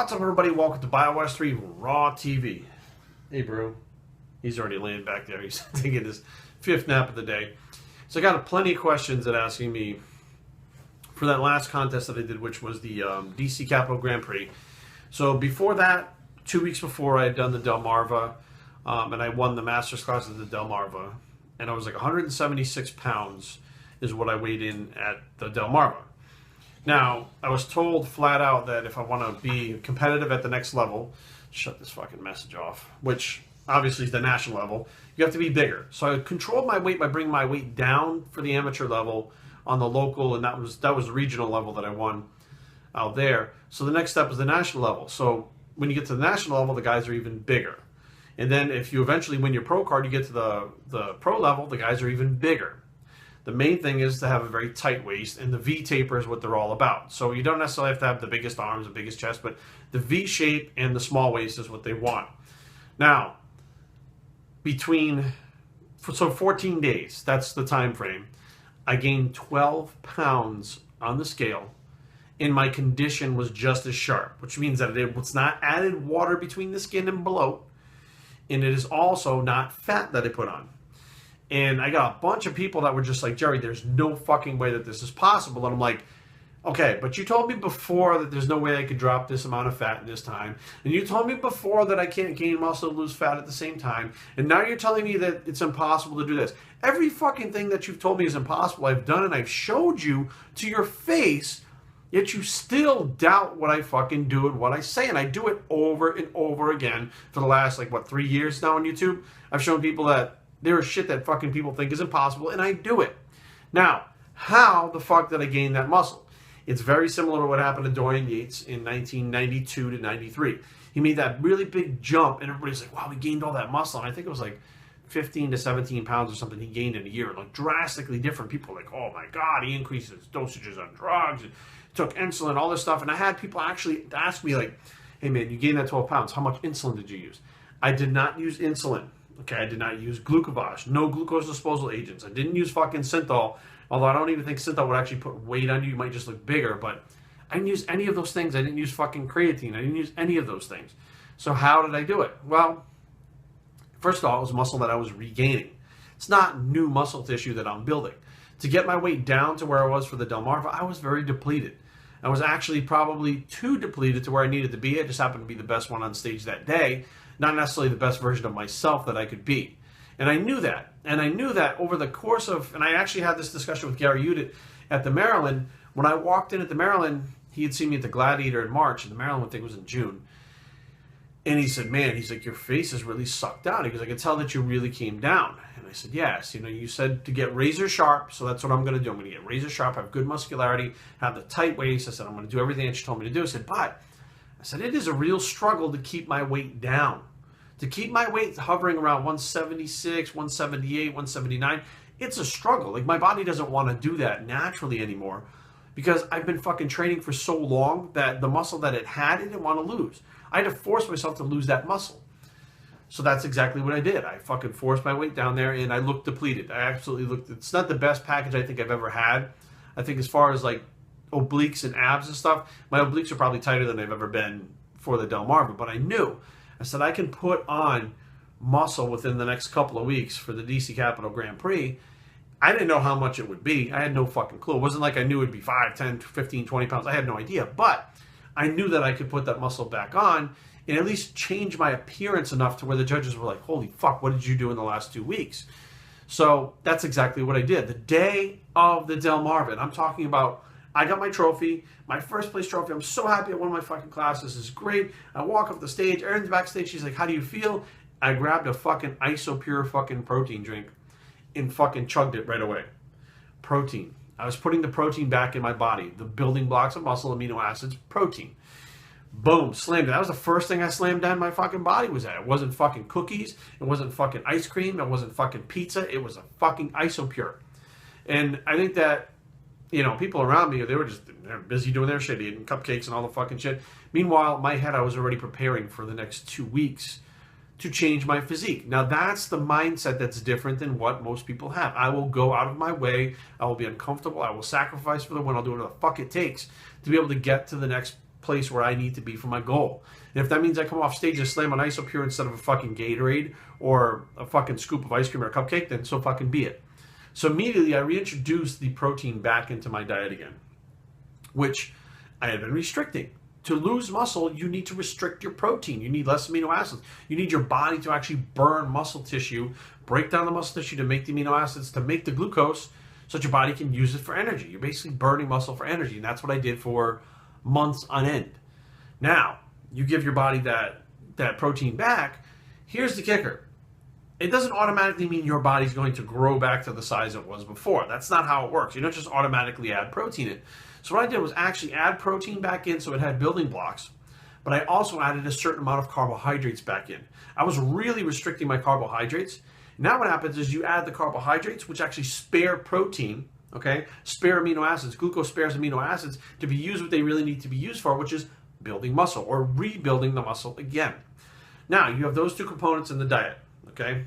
What's up, everybody? Welcome to Bios3 Raw TV. Hey, bro. He's already laying back there. He's taking his fifth nap of the day. So I got plenty of questions that asking me for that last contest that I did, which was the DC Capital Grand Prix. So before that, 2 weeks before, I had done the Delmarva, and I won the Masters class of the Delmarva. And I was like 176 pounds is what I weighed in at the Delmarva. Now, I was told flat out that if I want to be competitive at the next level, shut this fucking message off, which obviously is the national level, you have to be bigger. So I controlled my weight by bringing my weight down for the amateur level on the local, and that was the regional level that I won out there. So the next step is the national level. So when you get to the national level, the guys are even bigger. And then if you eventually win your pro card, you get to the pro level, the guys are even bigger. The main thing is to have a very tight waist, and the V taper is what they're all about. So you don't necessarily have to have the biggest arms, the biggest chest, but the V shape and the small waist is what they want. Now, so 14 days, that's the time frame, I gained 12 pounds on the scale, and my condition was just as sharp, which means that it was not added water between the skin and below, and it is also not fat that I put on. And I got a bunch of people that were just like, Jerry, there's no fucking way that this is possible. And I'm like, okay, but you told me before that there's no way I could drop this amount of fat in this time. And you told me before that I can't gain muscle and lose fat at the same time. And now you're telling me that it's impossible to do this. Every fucking thing that you've told me is impossible, I've done, and I've showed you to your face, yet you still doubt what I fucking do and what I say. And I do it over and over again for the last, 3 years now on YouTube. I've shown people that there is shit that fucking people think is impossible, and I do it. Now, how the fuck did I gain that muscle? It's very similar to what happened to Dorian Yates in 1992 to 93. He made that really big jump, and everybody's like, wow, he gained all that muscle. And I think it was like 15 to 17 pounds or something he gained in a year, like drastically different. People were like, oh my God, he increased his dosages on drugs, and took insulin, all this stuff. And I had people actually ask me like, hey man, you gained that 12 pounds. How much insulin did you use? I did not use insulin. Okay, I did not use glucovage, no glucose disposal agents. I didn't use fucking synthol, although I don't even think synthol would actually put weight on you. You might just look bigger, but I didn't use any of those things. I didn't use fucking creatine. I didn't use any of those things. So how did I do it? Well, first of all, it was muscle that I was regaining. It's not new muscle tissue that I'm building. To get my weight down to where I was for the Delmarva, I was very depleted. I was actually probably too depleted to where I needed to be. I just happened to be the best one on stage that day. Not necessarily the best version of myself that I could be. And I knew that. And I knew that over the course of, and I actually had this discussion with Gary Udit at the Maryland. When I walked in at the Maryland, he had seen me at the Gladiator in March, and the Maryland I think was in June. And he said, man, he's like, your face is really sucked out. He goes, I can tell that you really came down. And I said, yes, you said to get razor sharp, so that's what I'm going to do. I'm going to get razor sharp, have good muscularity, have the tight waist. I said, I'm going to do everything that you told me to do. I said, it is a real struggle to keep my weight down. To keep my weight hovering around 176, 178, 179, it's a struggle. Like, my body doesn't want to do that naturally anymore because I've been fucking training for so long that the muscle that it didn't want to lose. I had to force myself to lose that muscle. So that's exactly what I did. I fucking forced my weight down there, and I looked depleted. I absolutely looked. It's not the best package I think I've ever had. I think as far as like obliques and abs and stuff, my obliques are probably tighter than they've ever been for the Delmarva, but I said, I can put on muscle within the next couple of weeks for the DC Capital Grand Prix. I didn't know how much it would be. I had no fucking clue. It wasn't like I knew it would be 5, 10, 15, 20 pounds. I had no idea. But I knew that I could put that muscle back on and at least change my appearance enough to where the judges were like, holy fuck, what did you do in the last 2 weeks? So that's exactly what I did. The day of the Delmarva, and I'm talking about, I got my trophy, my first place trophy. I'm so happy I won my fucking class. This is great. I walk off the stage. Erin's backstage. She's like, how do you feel? I grabbed a fucking IsoPure fucking protein drink and fucking chugged it right away. Protein. I was putting the protein back in my body. The building blocks of muscle, amino acids, protein. Boom, slammed it. That was the first thing I slammed down my fucking body was at. It wasn't fucking cookies. It wasn't fucking ice cream. It wasn't fucking pizza. It was a fucking IsoPure. And I think that, people around me, they're busy doing their shit, eating cupcakes and all the fucking shit. Meanwhile, in my head, I was already preparing for the next 2 weeks to change my physique. Now, that's the mindset that's different than what most people have. I will go out of my way. I will be uncomfortable. I will sacrifice for the win. I'll do whatever the fuck it takes to be able to get to the next place where I need to be for my goal. And if that means I come off stage and slam an Isopure instead of a fucking Gatorade or a fucking scoop of ice cream or a cupcake, then so fucking be it. So immediately I reintroduced the protein back into my diet again, which I had been restricting. To lose muscle, you need to restrict your protein. You need less amino acids. You need your body to actually burn muscle tissue, break down the muscle tissue to make the amino acids, to make the glucose, so that your body can use it for energy. You're basically burning muscle for energy, and that's what I did for months on end. Now, you give your body that protein back. Here's the kicker. It doesn't automatically mean your body's going to grow back to the size it was before. That's not how it works. You don't just automatically add protein in. So what I did was actually add protein back in so it had building blocks, but I also added a certain amount of carbohydrates back in. I was really restricting my carbohydrates. Now what happens is you add the carbohydrates, which actually spare protein, okay? Spare amino acids. Glucose spares amino acids to be used what they really need to be used for, which is building muscle or rebuilding the muscle again. Now, you have those two components in the diet, okay?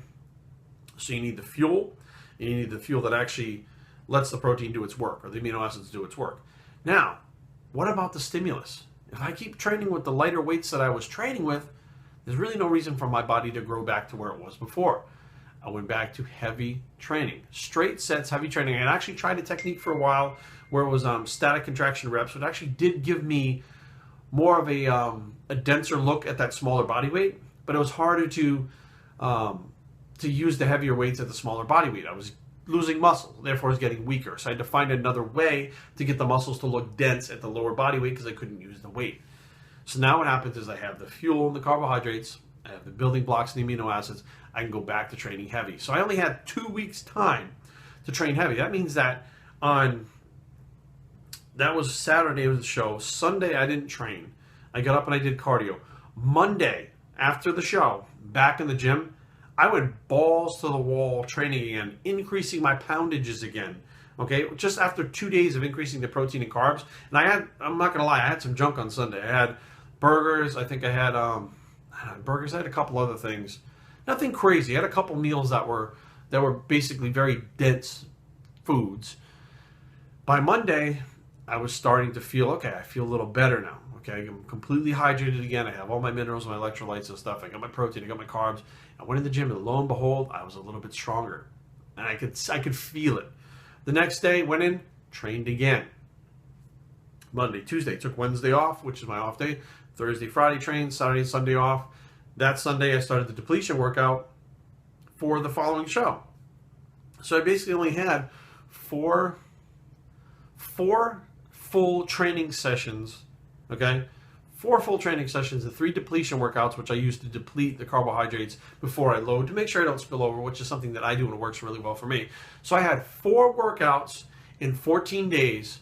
So you need the fuel, and you need the fuel that actually lets the protein do its work, or the amino acids do its work. Now, what about the stimulus? If I keep training with the lighter weights that I was training with, there's really no reason for my body to grow back to where it was before. I went back to heavy training, straight sets, heavy training. I actually tried a technique for a while where it was static contraction reps, which actually did give me more of a denser look at that smaller body weight, but it was harder to use the heavier weights at the smaller body weight. I was losing muscle, therefore I was getting weaker. So I had to find another way to get the muscles to look dense at the lower body weight because I couldn't use the weight. So now what happens is I have the fuel and the carbohydrates, I have the building blocks and the amino acids, I can go back to training heavy. So I only had 2 weeks time to train heavy. That means that that was Saturday of the show. Sunday I didn't train. I got up and I did cardio. Monday, after the show, back in the gym, I went balls to the wall training again, increasing my poundages again. Okay, just after 2 days of increasing the protein and carbs, and I'm not gonna lie, I had some junk on Sunday. I had burgers. I think I had burgers. I had a couple other things. Nothing crazy. I had a couple meals that were basically very dense foods. By Monday, I was starting to feel okay. I feel a little better now. Okay, I'm completely hydrated again. I have all my minerals, my electrolytes and stuff. I got my protein, I got my carbs. I went in the gym and lo and behold, I was a little bit stronger. And I could feel it. The next day, went in, trained again. Monday, Tuesday, took Wednesday off, which is my off day. Thursday, Friday trained, Saturday, Sunday off. That Sunday, I started the depletion workout for the following show. So I basically only had four full training sessions. Okay, 4 full training sessions and 3 depletion workouts, which I use to deplete the carbohydrates before I load to make sure I don't spill over, which is something that I do and it works really well for me. So I had 4 workouts in 14 days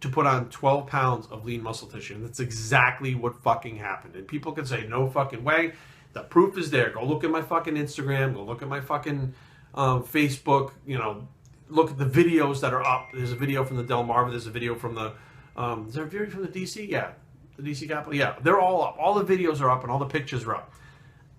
to put on 12 pounds of lean muscle tissue. And that's exactly what fucking happened. And people can say, no fucking way. The proof is there. Go look at my fucking Instagram. Go look at my fucking Facebook. You know, look at the videos that are up. There's a video from the Delmarva. There's a video from the is there a video from the DC? Yeah. The DC Capital? Yeah. They're all up. All the videos are up and all the pictures are up.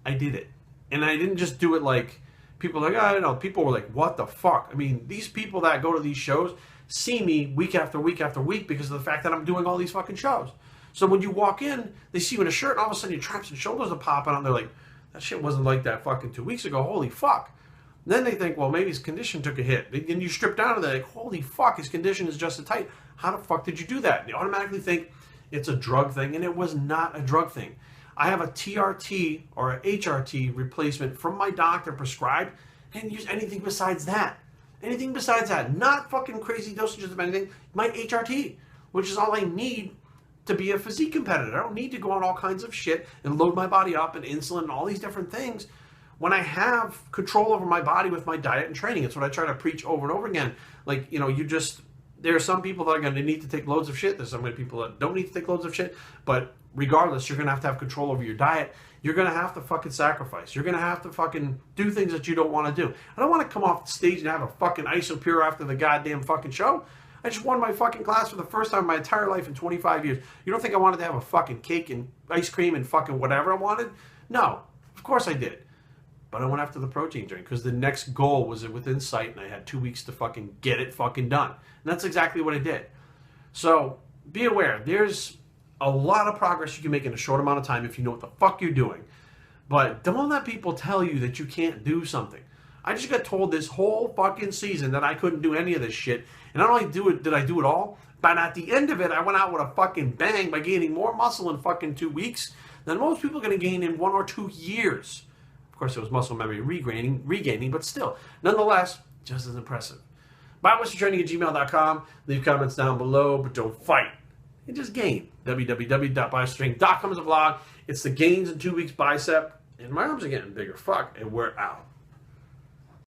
I did it. And I didn't just do it like people are like, I don't know. People were like, what the fuck? I mean, these people that go to these shows see me week after week after week because of the fact that I'm doing all these fucking shows. So when you walk in, they see you in a shirt and all of a sudden your traps and shoulders are popping out and they're like, that shit wasn't like that fucking 2 weeks ago. Holy fuck. And then they think, well, maybe his condition took a hit. And you strip down and they're like, holy fuck, his condition is just as tight. How the fuck did you do that? And they automatically think it's a drug thing, and it was not a drug thing. I have a TRT or a HRT replacement from my doctor prescribed. I didn't use anything besides that. Anything besides that. Not fucking crazy dosages of anything. My HRT, which is all I need to be a physique competitor. I don't need to go on all kinds of shit and load my body up and insulin and all these different things when I have control over my body with my diet and training. It's what I try to preach over and over again. Like, you know, there are some people that are going to need to take loads of shit. There's some people that don't need to take loads of shit. But regardless, you're going to have control over your diet. You're going to have to fucking sacrifice. You're going to have to fucking do things that you don't want to do. I don't want to come off the stage and have a fucking Isopure after the goddamn fucking show. I just won my fucking class for the first time in my entire life in 25 years. You don't think I wanted to have a fucking cake and ice cream and fucking whatever I wanted? No, of course I did. But I went after the protein drink because the next goal was within sight and I had 2 weeks to fucking get it fucking done. And that's exactly what I did. So be aware, there's a lot of progress you can make in a short amount of time if you know what the fuck you're doing. But don't let people tell you that you can't do something. I just got told this whole fucking season that I couldn't do any of this shit. And not only did I do it all, but at the end of it, I went out with a fucking bang by gaining more muscle in fucking 2 weeks than most people are going to gain in 1 or 2 years. Of course, it was muscle memory regaining, but still, nonetheless, just as impressive. Biowesterntraining@gmail.com. Leave comments down below, but don't fight. And just gain. www.biowesterntraining.com is a vlog. It's the gains in 2 weeks bicep, and my arms are getting bigger. Fuck, and we're out.